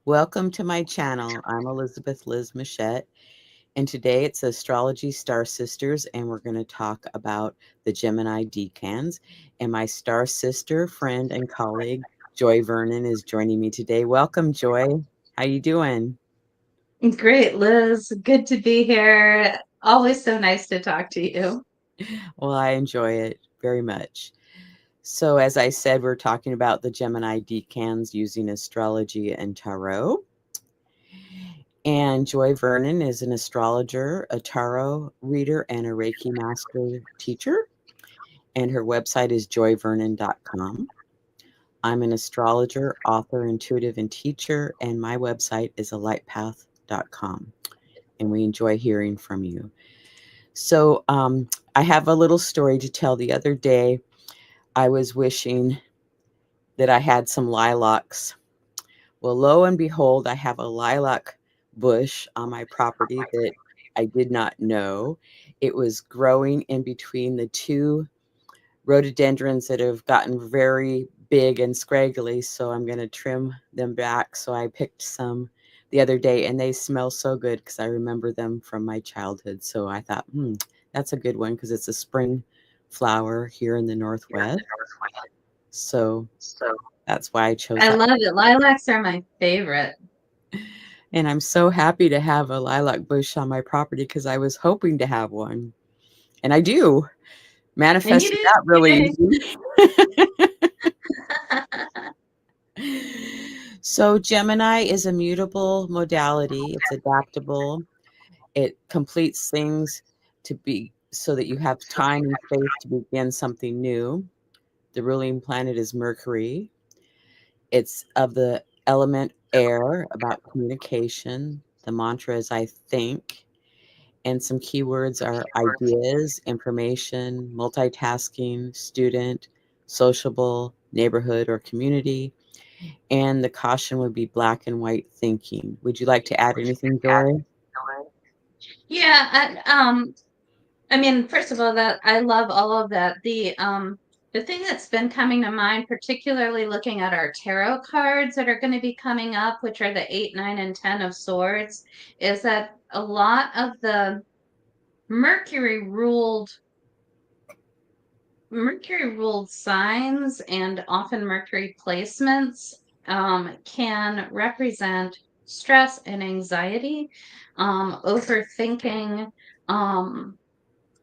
Welcome to my channel. I'm Elizabeth Liz Muschett, and today it's Astrology Star Sisters, and we're going to talk about the Gemini Decans. And my star sister, friend, and colleague, Joy Vernon, is joining me today. Welcome, Joy. How you doing? Great, Liz. Good to be here. Always so nice to talk to you. Well, I enjoy it very much. So, as I said, we're talking about the Gemini Decans using astrology and tarot. And Joy Vernon is an astrologer, a tarot reader, and a Reiki master teacher. And her website is joyvernon.com. I'm an astrologer, author, intuitive, and teacher, and my website is alightpath.com. And we enjoy hearing from you. So, I have a little story to tell. The other day, I was wishing that I had some lilacs. Well, lo and behold, I have a lilac bush on my property that I did not know. It was growing in between the two rhododendrons that have gotten very big and scraggly, so I'm going to trim them back. So I picked some the other day, and they smell so good because I remember them from my childhood. So I thought, that's a good one because it's a spring flower here in the Northwest. So that's why I chose I that. love it. Lilacs are my favorite. And I'm so happy to have a lilac bush on my property because I was hoping to have one. And I do. And you Manifested do. that really You easy. So Gemini is a mutable modality. It's adaptable. It completes things to be so that you have time and space to begin something new. The ruling planet is Mercury. It's of the element air, about communication. The mantra is I think. And some keywords are ideas, information, multitasking, student, sociable, neighborhood, or community. And the caution would be black and white thinking. Would you like to add anything, Joy? yeah. I mean, first of all, that I love all of that. The thing that's been coming to mind, particularly looking at our tarot cards that are going to be coming up, which are the 8, 9, and 10 of Swords, is that a lot of the Mercury ruled Mercury ruled signs and often Mercury placements can represent stress and anxiety, overthinking, um,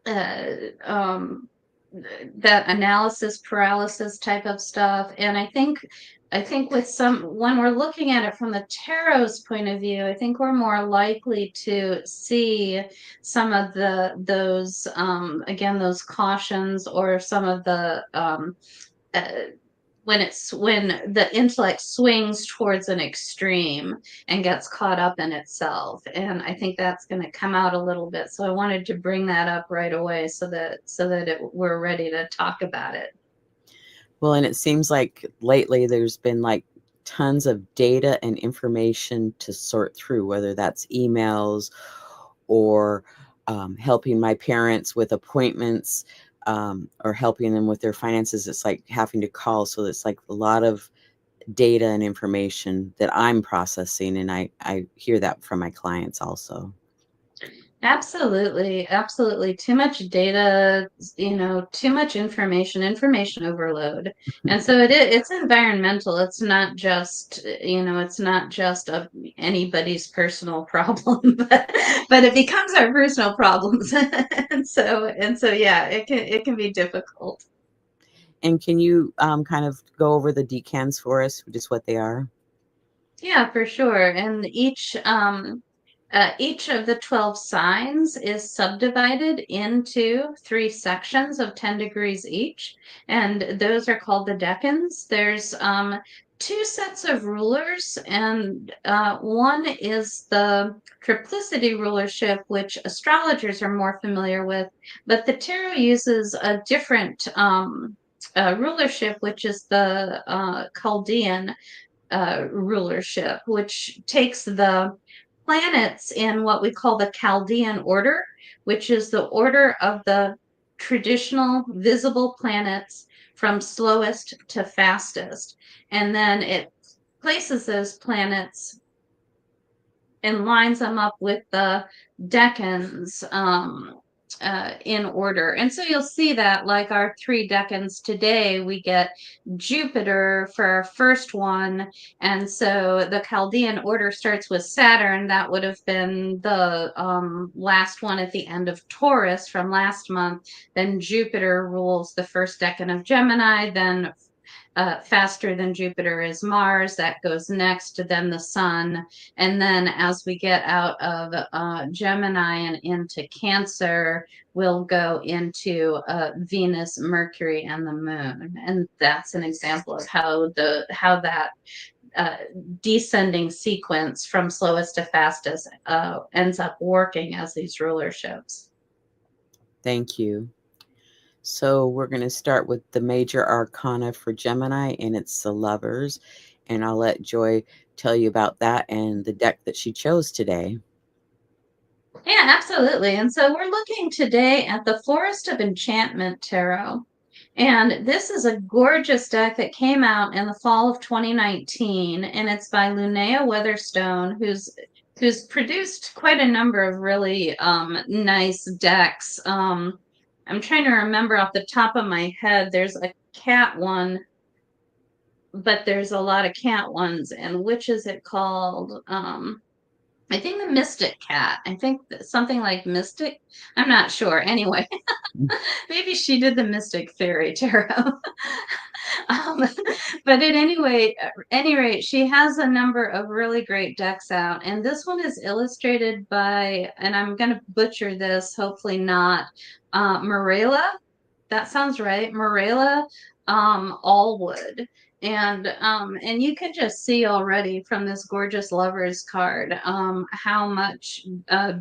uh, um, that analysis paralysis type of stuff. And I think with some when we're looking at it from the tarot's point of view, I think we're more likely to see some of those again those cautions or some of the uh, when the intellect swings towards an extreme and gets caught up in itself, and I think that's going to come out a little bit, so I wanted to bring that up right away we're ready to talk about it. Well, and it seems like lately there's been like tons of data and information to sort through, whether that's emails or helping my parents with appointments or helping them with their finances. It's like having to call. So it's like a lot of data and information that I'm processing. And I hear that from my clients also. Absolutely, absolutely. Too much data, too much information overload. And so it's environmental. It's not just, it's not just anybody's personal problem, but it becomes our personal problems. And so yeah, it can be difficult. And can you kind of go over the decans for us, just what they are? Yeah, for sure. And each of the 12 signs is subdivided into 3 sections of 10 degrees each, and those are called the decans. There's 2 sets of rulers, and one is the triplicity rulership, which astrologers are more familiar with, but the tarot uses a different rulership, which is the Chaldean rulership, which takes the planets in what we call the Chaldean order, which is the order of the traditional visible planets from slowest to fastest. And then it places those planets and lines them up with the decans in order. And so you'll see that, like our 3 decans today, we get Jupiter for our first one. And so the Chaldean order starts with Saturn. That would have been the last one at the end of Taurus from last month. Then Jupiter rules the first decan of Gemini. Then faster than Jupiter is Mars. That goes next, then the Sun. And then as we get out of Gemini and into Cancer, we'll go into Venus, Mercury, and the Moon. And that's an example of how that descending sequence from slowest to fastest ends up working as these rulerships. Thank you. So we're going to start with the major arcana for Gemini, and it's the Lovers. And I'll let Joy tell you about that and the deck that she chose today. Yeah, absolutely. And so we're looking today at the Forest of Enchantment Tarot. And this is a gorgeous deck that came out in the fall of 2019, and it's by Linnea Weatherstone, who's produced quite a number of really nice decks. I'm trying to remember off the top of my head. There's a cat one, but there's a lot of cat ones. And which is it called? I think the Mystic Cat. I think something like Mystic. I'm not sure. Anyway, maybe she did the Mystic Fairy Tarot. But at any rate, she has a number of really great decks out, and this one is illustrated by, and I'm going to butcher this, hopefully not, Marela. That sounds right, Marela Allwood. And you can just see already from this gorgeous Lovers card how much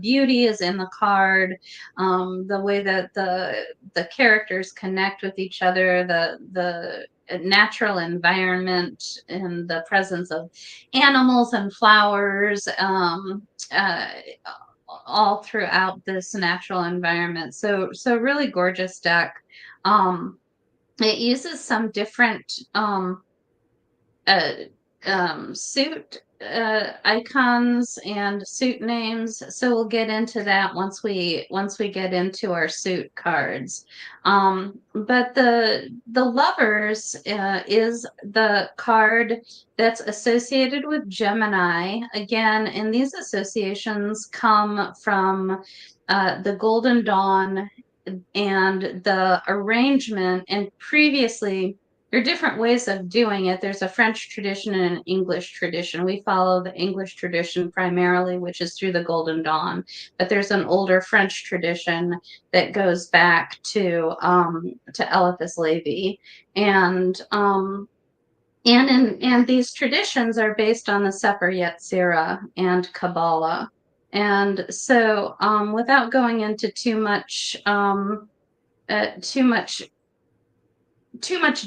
beauty is in the card, the way that the characters connect with each other, the natural environment and the presence of animals and flowers uh, all throughout this natural environment. So really gorgeous deck. It uses some different uh, suit icons and suit names. So we'll get into that once we get into our suit cards. But the Lovers is the card that's associated with Gemini. Again, and these associations come from the Golden Dawn and the arrangement. And previously, there are different ways of doing it. There's a French tradition and an English tradition. We follow the English tradition primarily, which is through the Golden Dawn. But there's an older French tradition that goes back to Eliphas Levi, and these traditions are based on the Sefer Yetzirah and Kabbalah. And so, without going into too much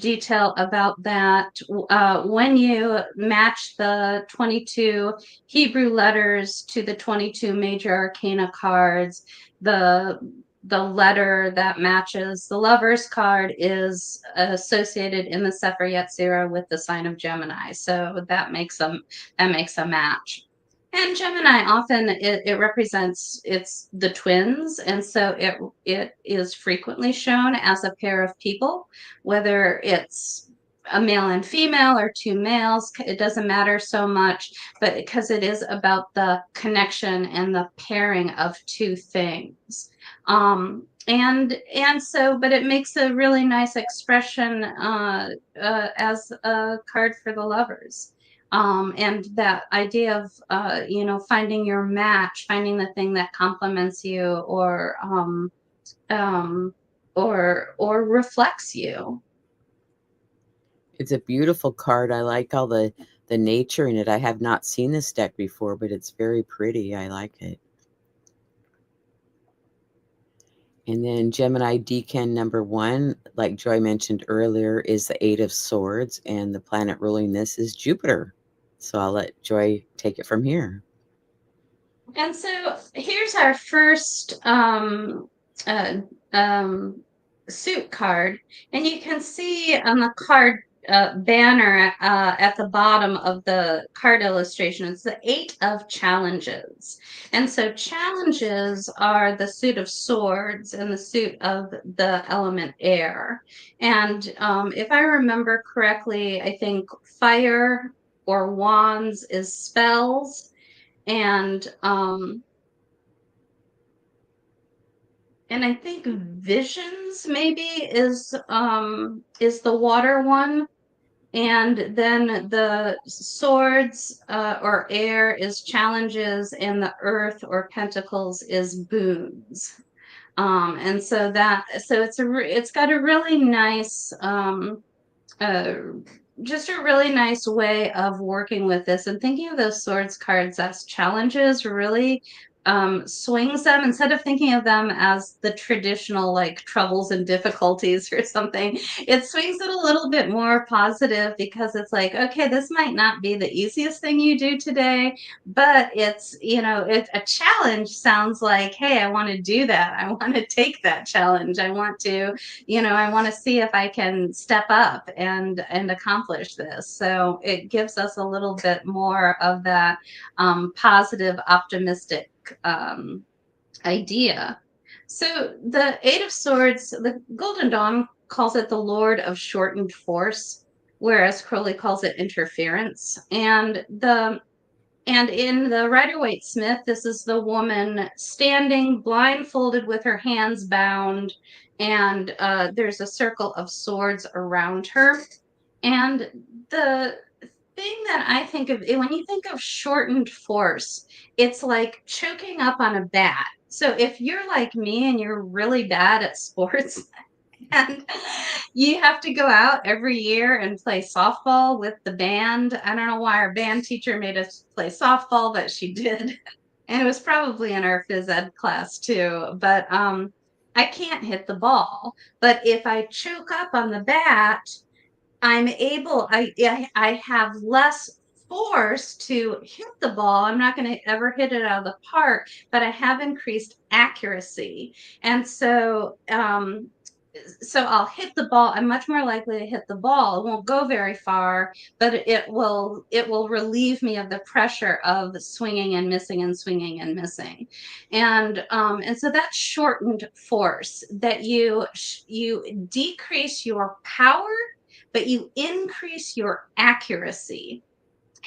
detail about that, when you match the 22 Hebrew letters to the 22 major arcana cards, the letter that matches the Lovers card is associated in the Sefer Yetzirah with the sign of Gemini. So that makes a match. And Gemini often it represents the twins, and so it is frequently shown as a pair of people, whether it's a male and female or two males. It doesn't matter so much, but because it is about the connection and the pairing of two things. And so, but it makes a really nice expression as a card for the Lovers. And that idea of finding your match, finding the thing that complements you or reflects you. It's a beautiful card. I like all the nature in it. I have not seen this deck before, but it's very pretty. I like it. And then Gemini Decan number 1, like Joy mentioned earlier, is the 8 of Swords, and the planet ruling this is Jupiter. So I'll let Joy take it from here. And so here's our first suit card, and you can see on the card banner at the bottom of the card illustration. It's the 8 of Challenges. And so challenges are the suit of swords and the suit of the element air. And if I remember correctly, I think fire or wands is spells, and I think visions maybe is the water one. And then the swords or air is challenges, and the earth or pentacles is boons. And so it's got a really nice uh, just a really nice way of working with this, and thinking of those swords cards as challenges really swings them, instead of thinking of them as the traditional like troubles and difficulties or something. It swings it a little bit more positive, because it's like, okay, this might not be the easiest thing you do today, but it's, a challenge sounds like, hey, I want to do that. I want to take that challenge. I want to see if I can step up and accomplish this. So it gives us a little bit more of that positive, optimistic idea. So the 8 of Swords, the Golden Dawn calls it the Lord of Shortened Force, whereas Crowley calls it interference. And in the Rider-Waite-Smith, this is the woman standing blindfolded with her hands bound, and there's a circle of swords around her. And the thing that I think of when you think of shortened force, it's like choking up on a bat. So if you're like me and you're really bad at sports, and you have to go out every year and play softball with the band. I don't know why our band teacher made us play softball, but she did. And it was probably in our phys ed class too. But I can't hit the ball. But if I choke up on the bat, I have less force to hit the ball. I'm not going to ever hit it out of the park, but I have increased accuracy. And so I'll hit the ball. I'm much more likely to hit the ball. It won't go very far, but it will relieve me of the pressure of swinging and missing and swinging and missing. And so that's shortened force, that you decrease your power, but you increase your accuracy.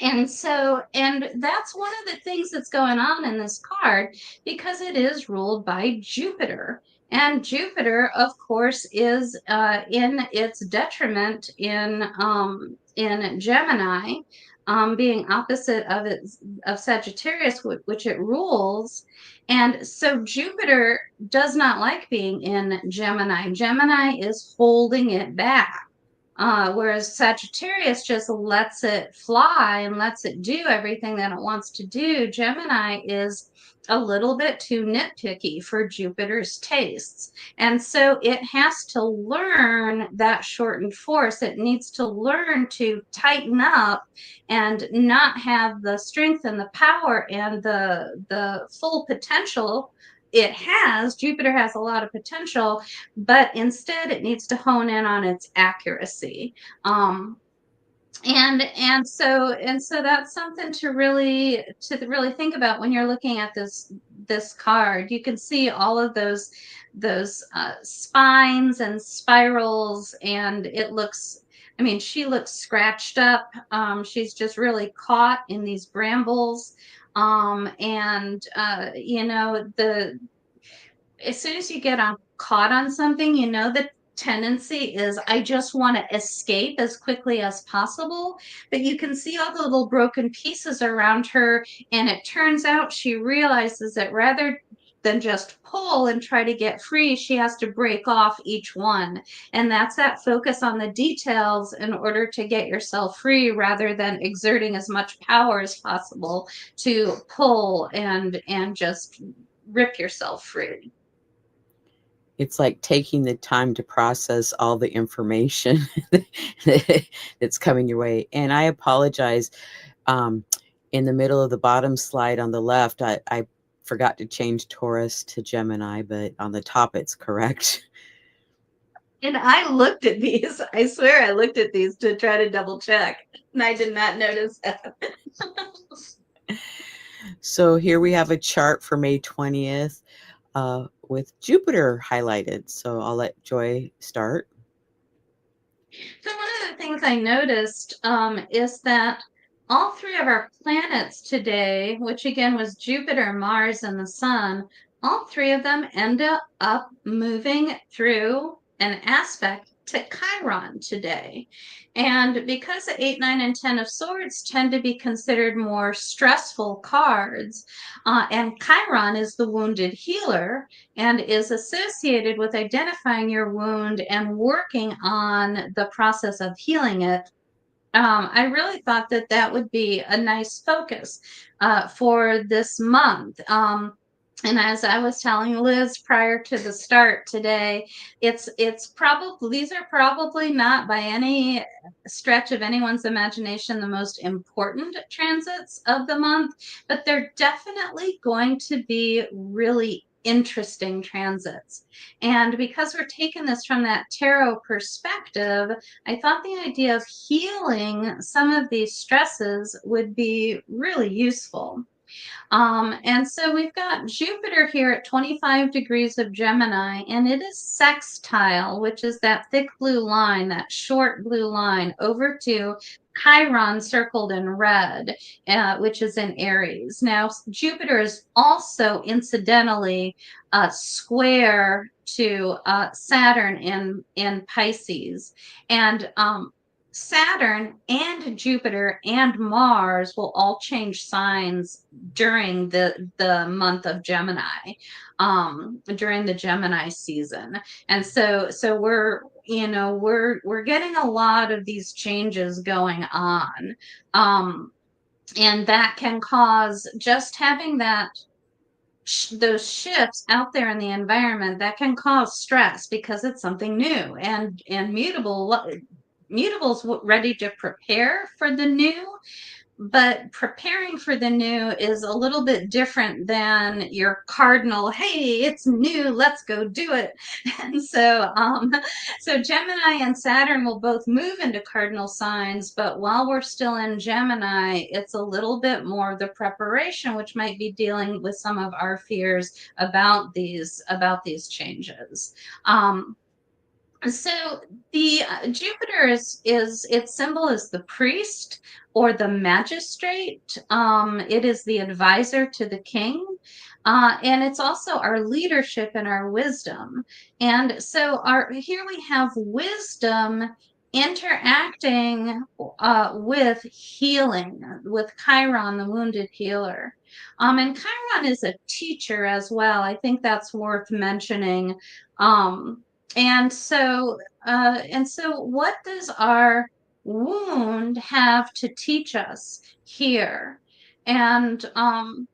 And that's one of the things that's going on in this card, because it is ruled by Jupiter. And Jupiter, of course, is in its detriment in Gemini, being opposite of Sagittarius, which it rules. And so Jupiter does not like being in Gemini. Gemini is holding it back. Whereas Sagittarius just lets it fly and lets it do everything that it wants to do. Gemini is a little bit too nitpicky for Jupiter's tastes. And so it has to learn that shortened force. It needs to learn to tighten up and not have the strength and the power and the full potential it has. Jupiter has a lot of potential, but instead it needs to hone in on its accuracy. And so that's something to really think about when you're looking at this card. You can see all of those spines and spirals, and it looks, I mean, she looks scratched up. She's just really caught in these brambles. As soon as you get caught on something, the tendency is, I just want to escape as quickly as possible. But you can see all the little broken pieces around her, and it turns out she realizes that rather than just pull and try to get free, she has to break off each one. And that's that focus on the details in order to get yourself free, rather than exerting as much power as possible to pull and just rip yourself free. It's like taking the time to process all the information that's coming your way. And I apologize. In the middle of the bottom slide on the left, I forgot to change Taurus to Gemini, but on the top it's correct. And I looked at these. I swear I looked at these to try to double check, and I did not notice that. So here we have a chart for May 20th with Jupiter highlighted. So I'll let Joy start. So one of the things I noticed is that all three of our planets today, which again was Jupiter, Mars, and the Sun, all three of them end up moving through an aspect to Chiron today. And because the 8, 9, and 10 of Swords tend to be considered more stressful cards, and Chiron is the wounded healer, and is associated with identifying your wound and working on the process of healing it. I really thought that that would be a nice focus for this month. And as I was telling Liz prior to the start today, it's probably, these are probably not by any stretch of anyone's imagination the most important transits of the month, but they're definitely going to be really interesting transits. And because we're taking this from that tarot perspective, I thought the idea of healing some of these stresses would be really useful. And so we've got Jupiter here at 25 degrees of Gemini, and it is sextile, which is that thick blue line, that short blue line, over to Chiron circled in red, which is in Aries. Now, Jupiter is also incidentally square to Saturn in Pisces. And Saturn and Jupiter and Mars will all change signs during the month of Gemini, during the Gemini season. And so we're getting a lot of these changes going on. And that can cause, just having that those shifts out there in the environment, that can cause stress because it's something new, and Mutable's ready to prepare for the new, but preparing for the new is a little bit different than your cardinal, hey, it's new, let's go do it. And so Gemini and Saturn will both move into cardinal signs, but while we're still in Gemini, it's a little bit more of the preparation, which might be dealing with some of our fears about these changes. So the Jupiter is its symbol is the priest or the magistrate. It is the advisor to the king. And it's also our leadership and our wisdom. And so here we have wisdom interacting with healing, with Chiron, the wounded healer. And Chiron is a teacher as well. I think that's worth mentioning. And so what does our wound have to teach us here? And I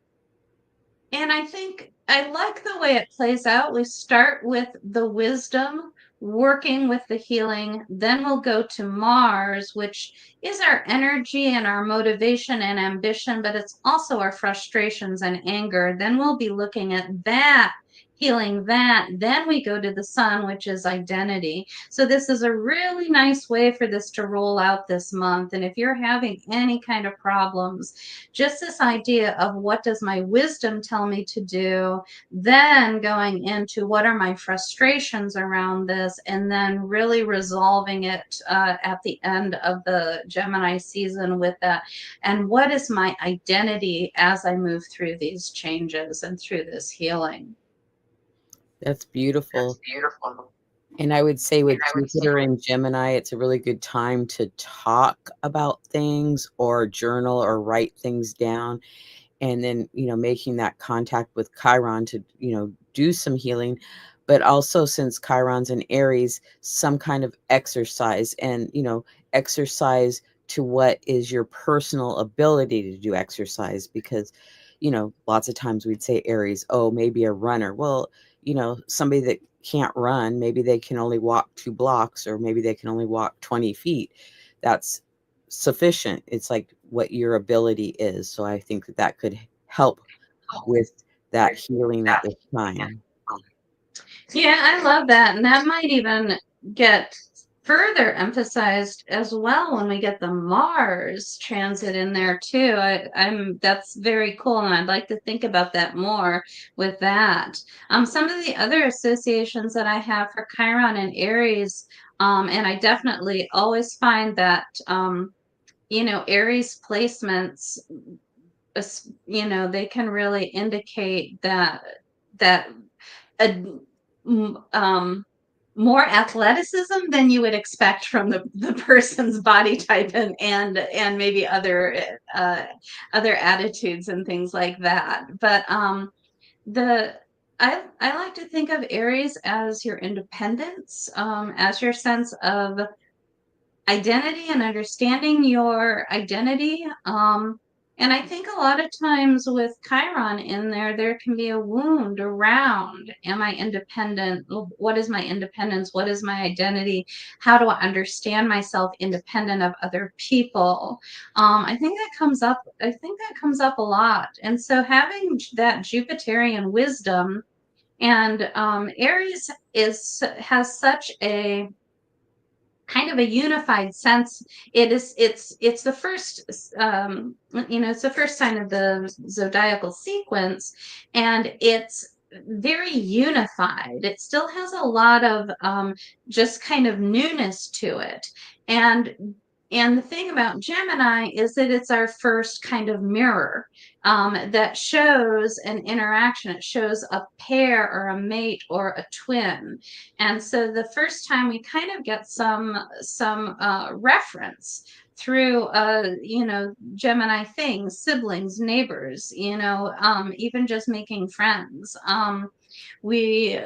think I like the way it plays out. We start with the wisdom, working with the healing, then we'll go to Mars, which is our energy and our motivation and ambition, but it's also our frustrations and anger. Then we'll be looking at that, healing that. Then we go to the Sun, which is identity. So this is a really nice way for this to roll out this month. And if you're having any kind of problems, just this idea of what does my wisdom tell me to do, then going into what are my frustrations around this, and then really resolving it at the end of the Gemini season with that. And what is my identity as I move through these changes and through this healing? That's beautiful. That's beautiful. And I would say with And I would say, Jupiter and Gemini, it's a really good time to talk about things or journal or write things down. And then, making that contact with Chiron to, do some healing. But also, since Chiron's in Aries, some kind of exercise and, exercise to what is your personal ability to do exercise. Because, lots of times we'd say Aries, oh, maybe a runner. Well, somebody that can't run, maybe they can only walk 2 blocks, or maybe they can only walk 20 feet. That's sufficient. It's like what your ability is. So I think that could help with that healing at this time. yeah, I love that. And that might even get further emphasized as well when we get the Mars transit in there too. That's very cool, and I'd like to think about that more with that. Some of the other associations that I have for Chiron and Aries, and I definitely always find that Aries placements, they can really indicate that a, more athleticism than you would expect from the person's body type and maybe other attitudes and things like that. But the I like to think of Aries as your independence, as your sense of identity and understanding your identity. And I think a lot of times with Chiron in there, there can be a wound around, am I independent? What is my independence? What is my identity? How do I understand myself independent of other people? I think that comes up a lot. And so having that Jupiterian wisdom, and Aries has such a kind of a unified sense. It's the first it's the first sign of the zodiacal sequence, and it's very unified. It still has a lot of just kind of newness to it. And the thing about Gemini is that it's our first kind of mirror, that shows an interaction. It shows a pair or a mate or a twin. And so the first time we kind of get some reference through Gemini things, siblings, neighbors, even just making friends. We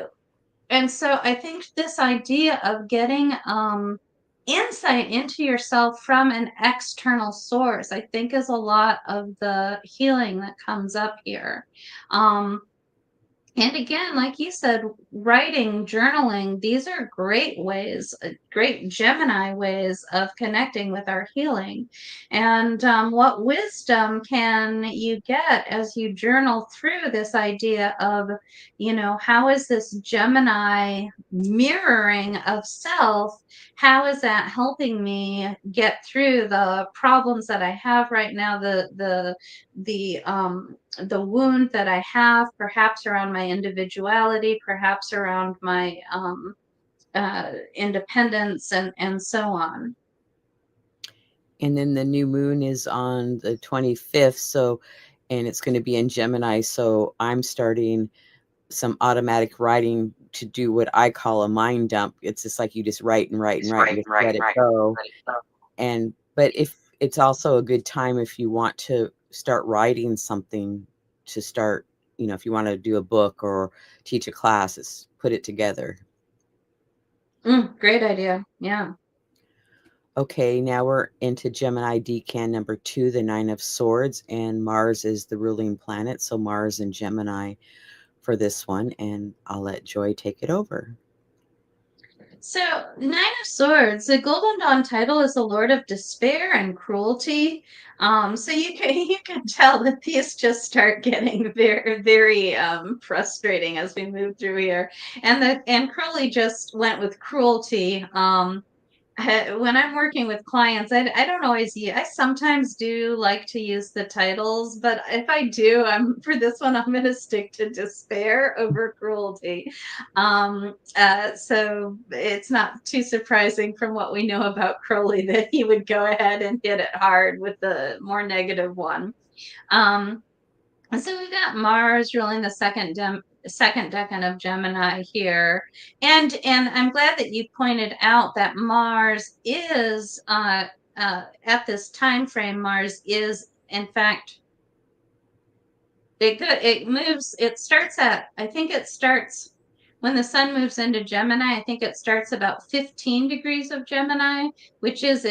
And so I think this idea of getting insight into yourself from an external source, I think, is a lot of the healing that comes up here. Um, and again, like you said, writing, journaling, these are great ways, great Gemini ways of connecting with our healing. And what wisdom can you get as you journal through this idea of, how is this Gemini mirroring of self? How is that helping me get through the problems that I have right now, the wound that I have, perhaps around my individuality, perhaps around my independence, and so on. And then the new moon is on the 25th, and it's going to be in Gemini. So I'm starting some automatic writing to do what I call a mind dump. It's just like you just write and write and write and just let it go. But if it's also a good time if you want to start writing something, to start, if you want to do a book or teach a class, put it together. Great idea. Yeah. Okay, now we're into Gemini Decan number 2, the 9 of Swords, and Mars is the ruling planet. So Mars and Gemini for this one, and I'll let Joy take it over. So, Nine of Swords, the Golden Dawn title is the Lord of Despair and Cruelty. So you can tell that these just start getting very, very frustrating as we move through here. And Crowley just went with cruelty. When I'm working with clients, I don't always I sometimes do like to use the titles, but if I do, for this one, I'm going to stick to despair over cruelty. So it's not too surprising from what we know about Crowley that he would go ahead and hit it hard with the more negative one. So we've got Mars ruling the second decan of Gemini here, and I'm glad that you pointed out that Mars is at this time frame. Mars is, in fact, it moves. It starts at, I think it starts when the sun moves into Gemini. I think it starts about 15 degrees of Gemini, which is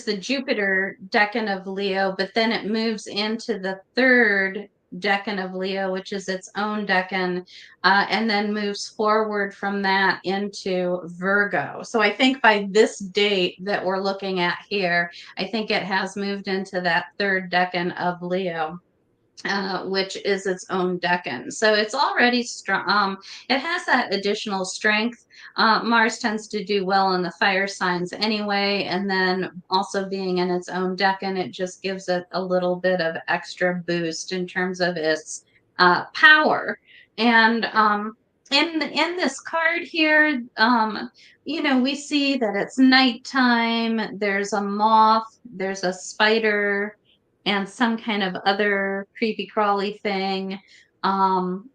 the Jupiter decan of Leo, but then it moves into the third decan of Leo, which is its own decan, and then moves forward from that into Virgo. So I think by this date that we're looking at here, I think it has moved into that third decan of Leo. which is its own decan. So it's already strong. It has that additional strength. Mars tends to do well in the fire signs anyway, and then also being in its own decan, it just gives it a little bit of extra boost in terms of its power. And in this card here, we see that it's nighttime. There's a moth. There's a spider and some kind of other creepy crawly thing. Um,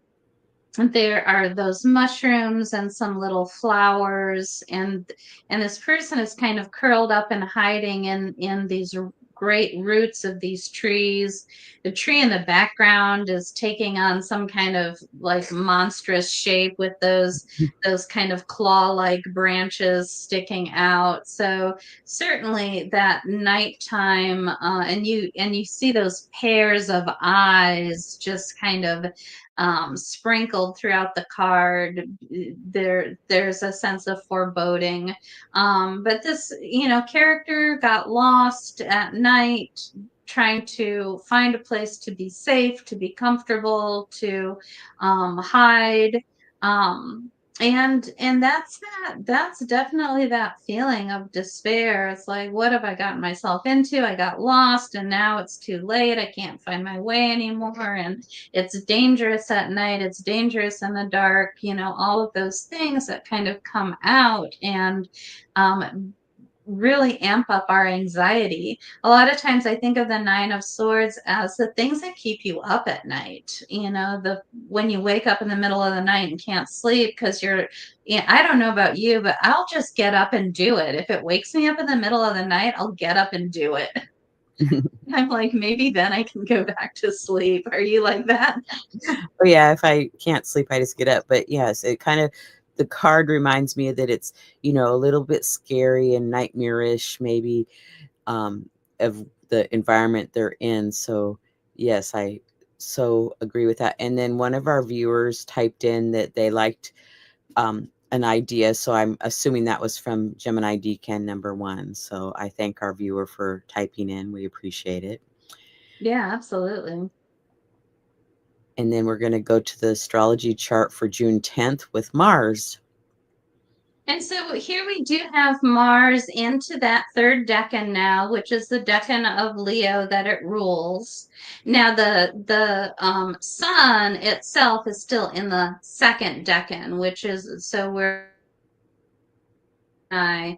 there are those mushrooms and some little flowers, and this person is kind of curled up and hiding in these great roots of these trees. The tree in the background is taking on some kind of like monstrous shape with those kind of claw-like branches sticking out. So certainly that nighttime, and you see those pairs of eyes just kind of sprinkled throughout the card. There's a sense of foreboding. But this, character got lost at night, trying to find a place to be safe, to be comfortable, to hide. Um, and that's definitely that feeling of despair. It's like, what have I gotten myself into? I got lost and now it's too late. I can't find my way anymore. And it's dangerous at night, it's dangerous in the dark, all of those things that kind of come out and really amp up our anxiety. A lot of times I think of the Nine of Swords as the things that keep you up at night. When you wake up in the middle of the night and can't sleep because I don't know about you, but I'll just get up and do it. If it wakes me up in the middle of the night, I'll get up and do it. I'm like, maybe then I can go back to sleep. Are you like that? Oh yeah, if I can't sleep, I just get up. But yes, the card reminds me that it's, a little bit scary and nightmarish, maybe, of the environment they're in. So yes, I so agree with that. And then one of our viewers typed in that they liked an idea. So I'm assuming that was from Gemini Decan #1. So I thank our viewer for typing in. We appreciate it. Yeah, absolutely. And then we're going to go to the astrology chart for June 10th with Mars. And so here we do have Mars into that third decan now, which is the decan of Leo that it rules. Now the sun itself is still in the second decan, which is so we're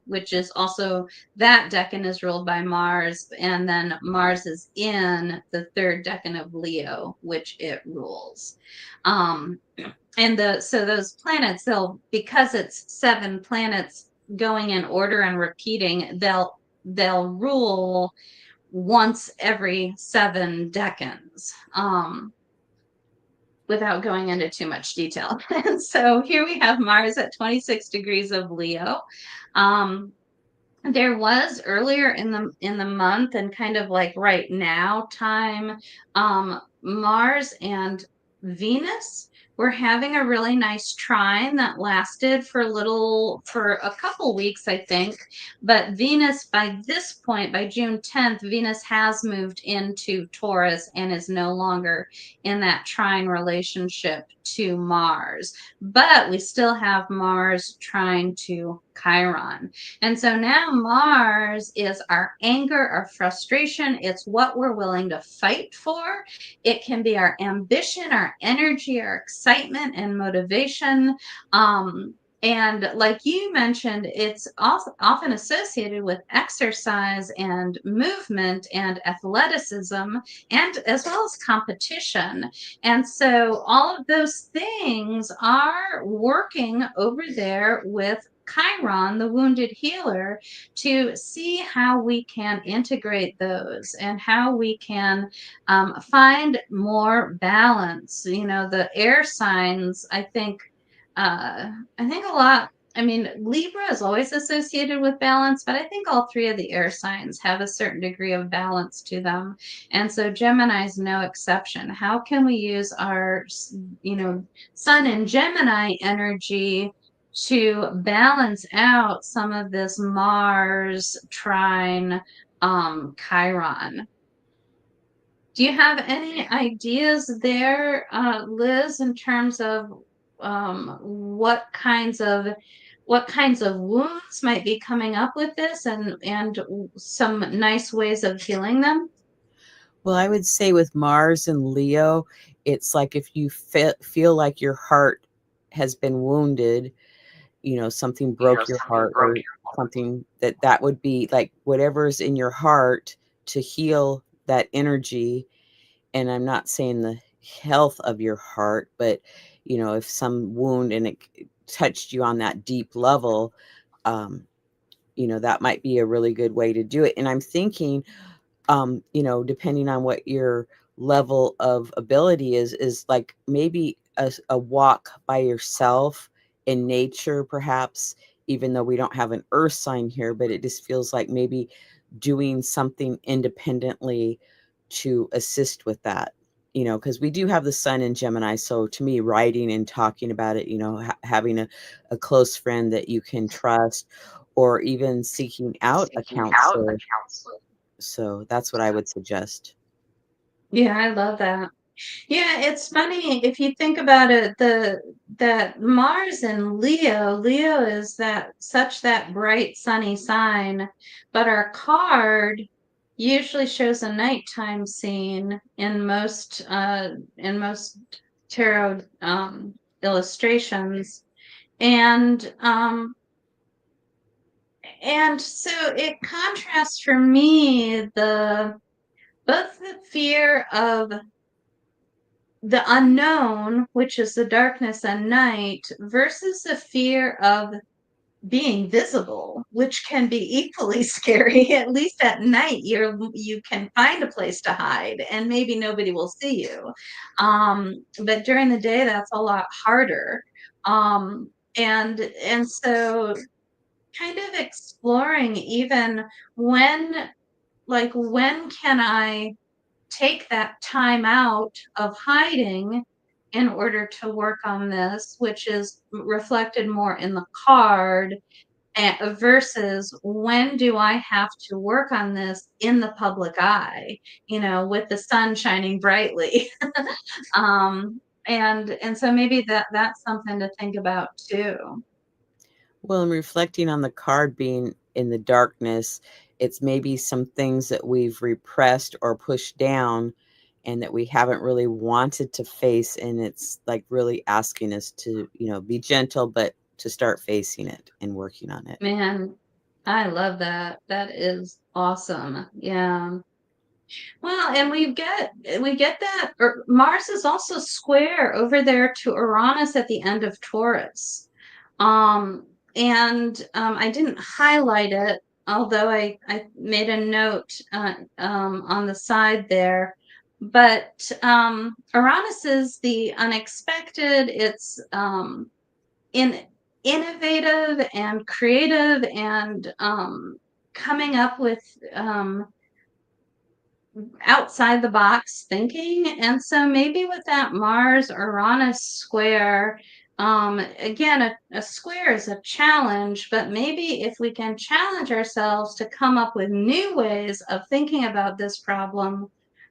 which is also that decan is ruled by Mars, and then Mars is in the third decan of Leo, which it rules. And so those planets, because it's 7 planets going in order and repeating, they'll rule once every 7 decans. Without going into too much detail. And so here we have Mars at 26 degrees of Leo. There was earlier in the month and kind of like right now time, Mars and Venus were having a really nice trine that lasted for a couple weeks, I think. But Venus, by this point, by June 10th, Venus has moved into Taurus and is no longer in that trine relationship to Mars. But we still have Mars trine to Chiron. And so now Mars is our anger, our frustration. It's what we're willing to fight for. It can be our ambition, our energy, our excitement and motivation. And like you mentioned, it's often associated with exercise and movement and athleticism, and as well as competition. And so all of those things are working over there with Chiron, the wounded healer, to see how we can integrate those and how we can find more balance. The air signs, I think a lot. I mean, Libra is always associated with balance, but I think all 3 of the air signs have a certain degree of balance to them. And so Gemini is no exception. How can we use our, Sun and Gemini energy to balance out some of this Mars trine Chiron? Do you have any ideas there, Liz, in terms of what kinds of wounds might be coming up with this, and some nice ways of healing them? Well, I would say with Mars and Leo, it's like if you feel like your heart has been wounded, something broke your heart or something, that would be like whatever's in your heart to heal that energy. And I'm not saying the health of your heart, but if some wound and it touched you on that deep level, that might be a really good way to do it. And I'm thinking, depending on what your level of ability is like maybe a walk by yourself in nature, perhaps, even though we don't have an earth sign here, but it just feels like maybe doing something independently to assist with that. Because we do have the sun in Gemini. So to me, writing and talking about it, having a close friend that you can trust, or even seeking out a counselor. So that's what I would suggest. Yeah, I love that. Yeah, it's funny if you think about it, that Mars in Leo is that bright sunny sign, but our card usually shows a nighttime scene in most tarot illustrations. And so it contrasts for me both the fear of the unknown, which is the darkness and night, versus the fear of being visible, which can be equally scary. At least at night, you can find a place to hide, and maybe nobody will see you. But during the day, that's a lot harder. And so, kind of exploring even when, when can I take that time out of hiding in order to work on this, which is reflected more in the card, versus when do I have to work on this in the public eye, with the sun shining brightly. And so maybe that's something to think about too. Well, and reflecting on the card being in the darkness, it's maybe some things that we've repressed or pushed down and that we haven't really wanted to face. And it's like really asking us to, be gentle, but to start facing it and working on it. Man, I love that. That is awesome. Yeah. Well, and we get that Mars is also square over there to Uranus at the end of Taurus. And I didn't highlight it, although I made a note on the side there. But Uranus is the unexpected. It's in innovative and creative, and coming up with outside the box thinking. And so maybe with that Mars Uranus square, again, a square is a challenge, but maybe if we can challenge ourselves to come up with new ways of thinking about this problem,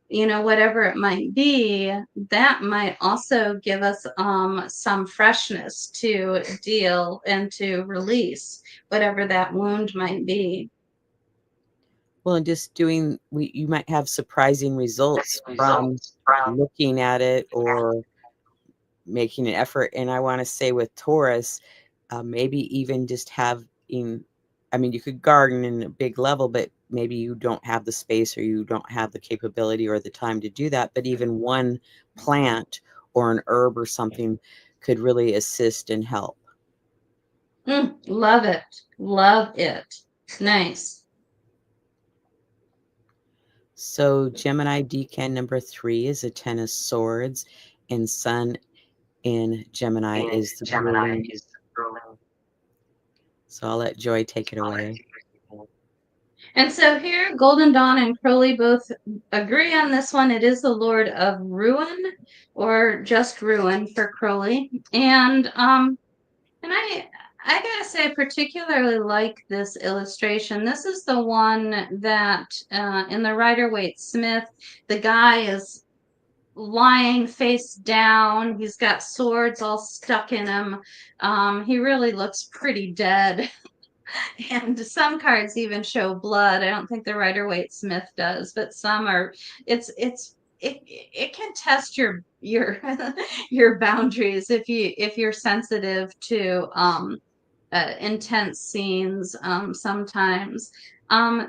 whatever it might be, that might also give us some freshness to deal and to release whatever that wound might be. Well, and just you might have surprising results from looking at it or making an effort. And I want to say with Taurus, maybe even just I mean, you could garden in a big level, but maybe you don't have the space or you don't have the capability or the time to do that. But even one plant or an herb or something could really assist and help. Love it. Love it. Nice. So Gemini Decan number 3 is a 10 of swords, and Sun in Gemini is the ruling. So I'll let Joy take it away. And so here, Golden Dawn and Crowley both agree on this one. It is the Lord of Ruin, or just Ruin for Crowley. And I I gotta say, I particularly like this illustration. This is the one that in the Rider-Waite-Smith, the guy is lying face down. He's got swords all stuck in him. He really looks pretty dead. And some cards even show blood. I don't think the Rider-Waite-Smith does, but some are. It can test your your boundaries if you're sensitive to intense scenes sometimes.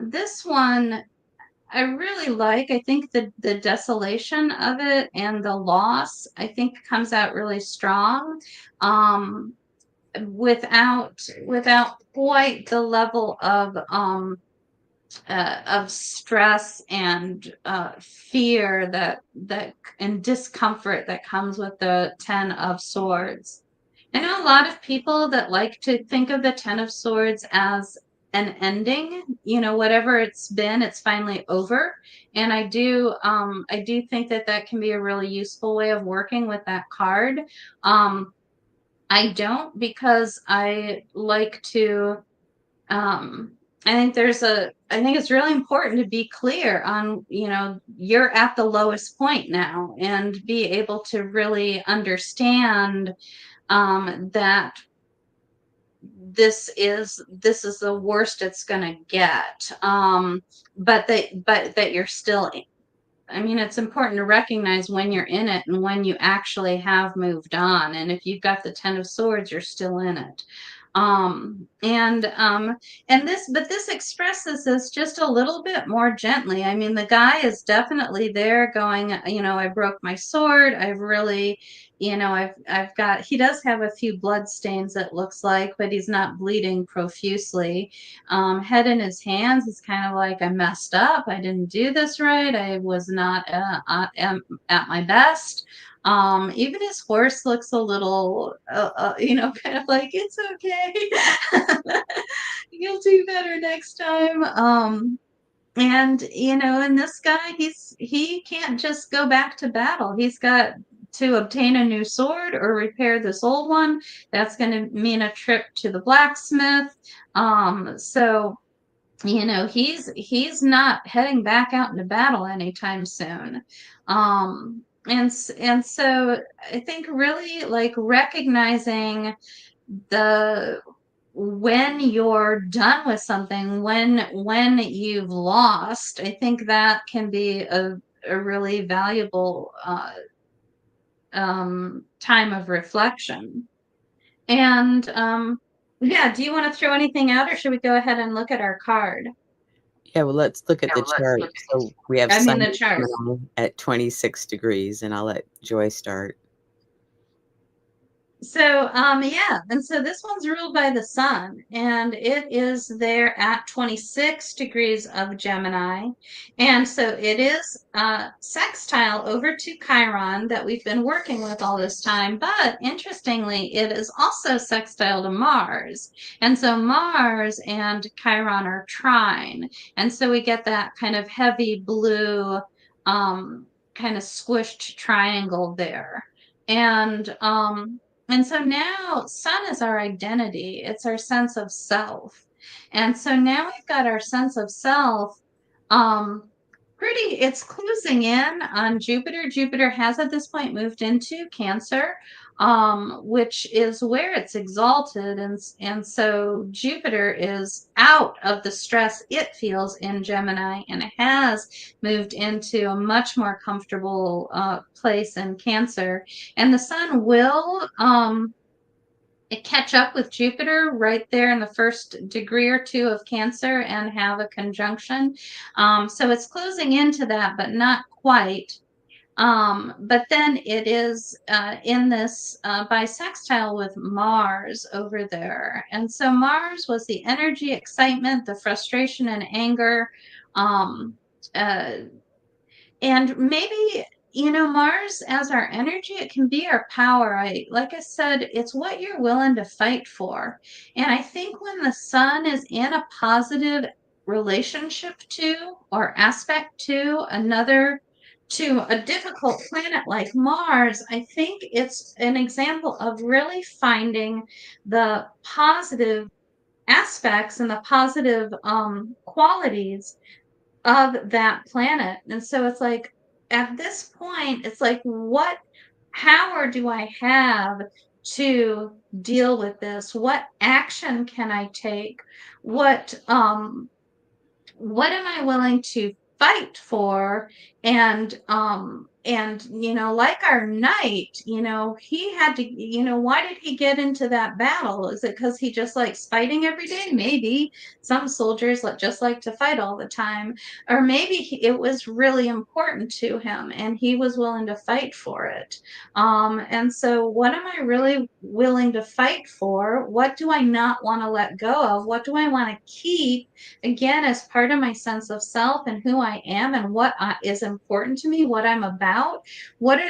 This one I really like. I think the desolation of it and the loss, I think, comes out really strong. Um, without quite the level of stress and fear that and discomfort that comes with the Ten of Swords. I know a lot of people that like to think of the Ten of Swords as an ending, whatever it's been, it's finally over. And I do think that can be a really useful way of working with that card. I don't, because I like to I think I think it's really important to be clear on, you're at the lowest point now, and be able to really understand that this is the worst it's going to get. But that you're still, I mean, it's important to recognize when you're in it and when you actually have moved on. And if you've got the Ten of Swords, you're still in it. Um, and um, but this expresses this just a little bit more gently. I mean, the guy is definitely there going, I broke my sword. I've really, I've got, he does have a few blood stains, it looks like, but he's not bleeding profusely. Head in his hands, he's kind of like, I messed up. I didn't do this right. I was not at my best. Even his horse looks a little, kind of like, it's okay. You'll do better next time. And this guy, he can't just go back to battle. He's got to obtain a new sword or repair this old one. That's going to mean a trip to the blacksmith. So he's not heading back out into battle anytime soon. And so I think really, like, recognizing the when you're done with something, when you've lost, I think that can be a really valuable time of reflection. And yeah, do you want to throw anything out, or should we go ahead and look at our card? Yeah, well, let's look at the chart. So we have I mean, Sun the chart. at 26 degrees, and I'll let Joy start. So, yeah, and so this one's ruled by the sun, and it is there at 26 degrees of Gemini. And so it is sextile over to Chiron that we've been working with all this time. But interestingly, it is also sextile to Mars. And so Mars and Chiron are trine. And so we get that kind of heavy blue, kind of squished triangle there. And so now sun is our identity. It's our sense of self. And so now we've got our sense of self. Um, it's closing in on Jupiter. Jupiter has at this point moved into Cancer, which is where it's exalted. And so Jupiter is out of the stress it feels in Gemini, and it has moved into a much more comfortable place in Cancer. And the sun will catch up with Jupiter right there in the first degree or two of Cancer and have a conjunction. So it's closing into that, but not quite. But then it is in this bisextile with Mars over there. And so Mars was the energy, excitement, the frustration and anger. Um, uh, and maybe, Mars as our energy, it can be our power. Like I said, it's what you're willing to fight for. And I think when the sun is in a positive relationship to or aspect to another to a difficult planet like Mars, I think it's an example of really finding the positive aspects and the positive qualities of that planet. And so it's like at this point, it's like, what power do I have to deal with this? What action can I take? What am I willing to fight for? And like our knight, he had to, why did he get into that battle? Is it because he just likes fighting every day? Maybe some soldiers just like to fight all the time, or maybe it was really important to him and he was willing to fight for it. And so what am I really willing to fight for? What do I not want to let go of? What do I want to keep, again, as part of my sense of self and who I am and what is important to me, what I'm about? What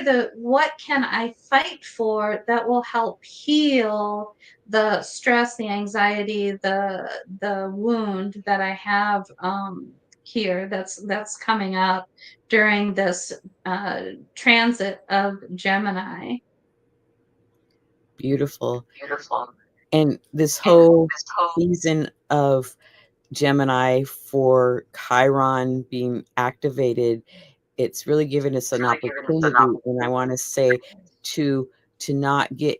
can I fight for that will help heal the stress, the anxiety, the wound that I have here that's coming up during this transit of Gemini. Beautiful. And this whole season of Gemini for Chiron being activated, it's really given us an opportunity, and I want to say to not get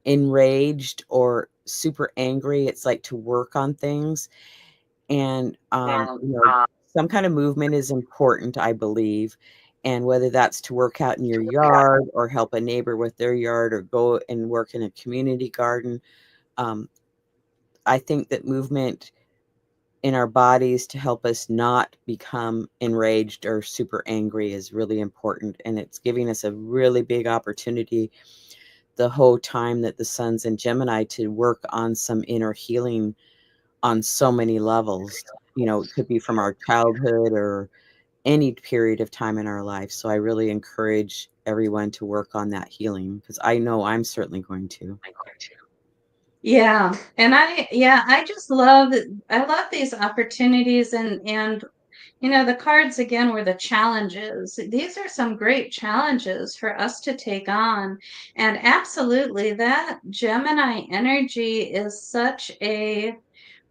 enraged or super angry. It's like to work on things, and some kind of movement is important, I believe. And whether that's to work out in your yard or help a neighbor with their yard or go and work in a community garden, I think that movement in our bodies to help us not become enraged or super angry is really important. And it's giving us a really big opportunity the whole time that the sun's in Gemini to work on some inner healing on so many levels. It could be from our childhood or any period of time in our life. So I really encourage everyone to work on that healing, because I know I'm certainly going to. Yeah. And I just I love these opportunities, and the cards again were the challenges. These are some great challenges for us to take on. And absolutely, that Gemini energy is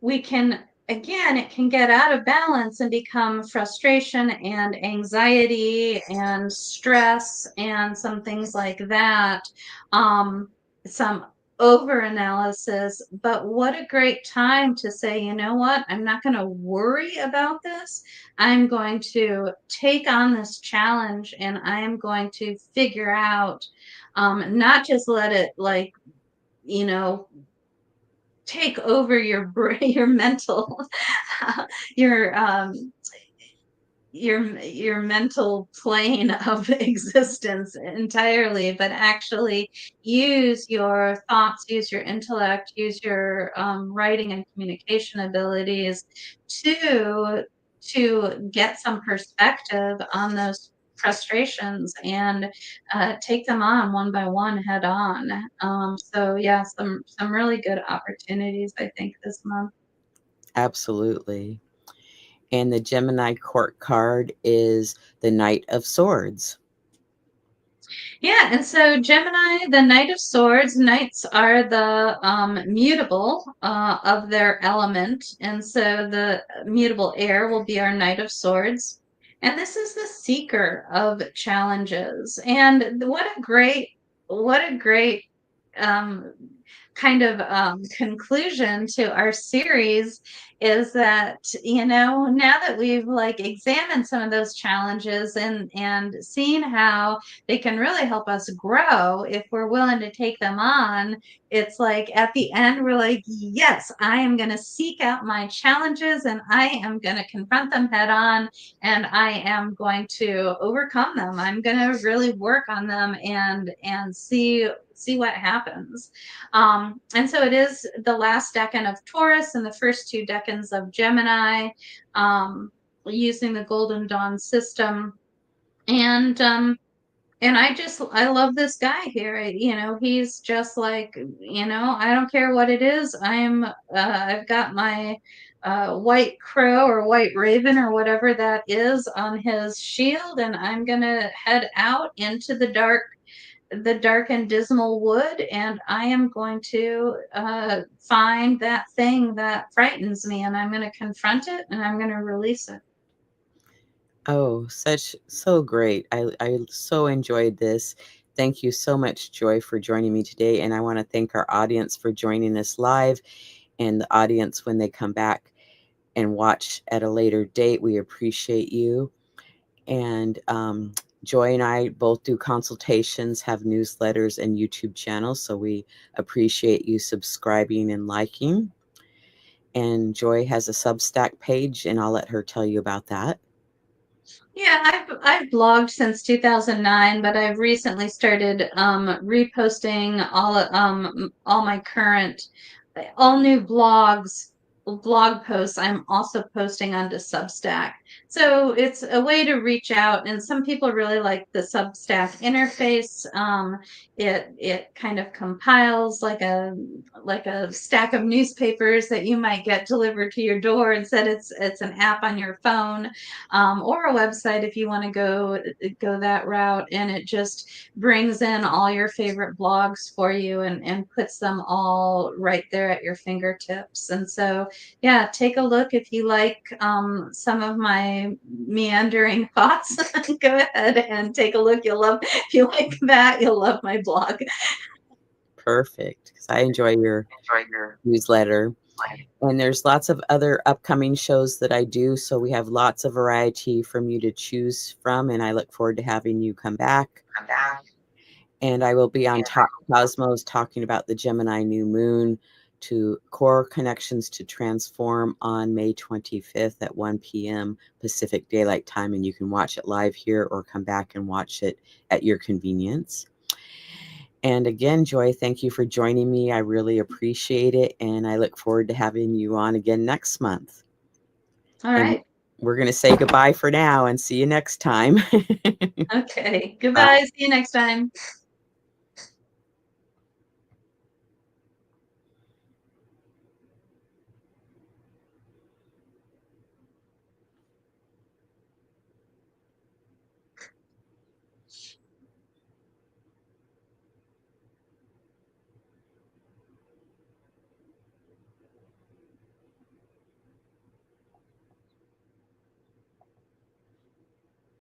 we can, again, it can get out of balance and become frustration and anxiety and stress and some things like that. Some over analysis, but what a great time to say, you know what, I'm not going to worry about this. I'm going to take on this challenge and I am going to figure out, not just let it take over your brain, your mental, your your mental plane of existence entirely, but actually use your thoughts, use your intellect, use your writing and communication abilities to get some perspective on those frustrations and take them on one by one head on. So yeah, some really good opportunities, I think, this month. Absolutely. And the Gemini court card is the Knight of Swords. Yeah, and so Gemini, the Knight of Swords, knights are the mutable of their element, and so the mutable air will be our Knight of Swords. And this is the seeker of challenges. And what a great um, kind of conclusion to our series is that, now that we've examined some of those challenges and seen how they can really help us grow if we're willing to take them on. It's like at the end, we're like, yes, I am going to seek out my challenges and I am going to confront them head on and I am going to overcome them. I'm going to really work on them and see what happens. And so it is the last decan of Taurus and the first two decans of Gemini, using the Golden Dawn system. And And I love this guy here. He's just like, I don't care what it is. I've got my white crow or white raven or whatever that is on his shield, and I'm gonna head out into the dark and dismal wood, and I am going to find that thing that frightens me, and I'm going to confront it, and I'm going to release it. Oh, so great. I so enjoyed this. Thank you so much, Joy, for joining me today. And I want to thank our audience for joining us live, and the audience when they come back and watch at a later date. We appreciate you. And Joy and I both do consultations, have newsletters and YouTube channels. So we appreciate you subscribing and liking. And Joy has a Substack page, and I'll let her tell you about that. Yeah, I've blogged since 2009, but I've recently started reposting all my current all new blog posts. I'm also posting onto Substack. So it's a way to reach out, and some people really like the Substack interface. It kind of compiles like a stack of newspapers that you might get delivered to your door. Instead, it's an app on your phone, or a website if you want to go that route, and it just brings in all your favorite blogs for you and puts them all right there at your fingertips. And so, yeah, take a look if you like some of my meandering thoughts. Go ahead and take a look. If you like that, you'll love my blog. Perfect. Because I enjoy your newsletter. And there's lots of other upcoming shows that I do. So we have lots of variety from you to choose from. And I look forward to having you come back. And I will be on Top Cosmos talking about the Gemini new moon to core connections to transform on May 25th at 1 p.m. Pacific Daylight Time. And you can watch it live here or come back and watch it at your convenience. And again, Joy, thank you for joining me. I really appreciate it. And I look forward to having you on again next month. All right. And we're going to say goodbye for now and see you next time. Okay. Goodbye. See you next time.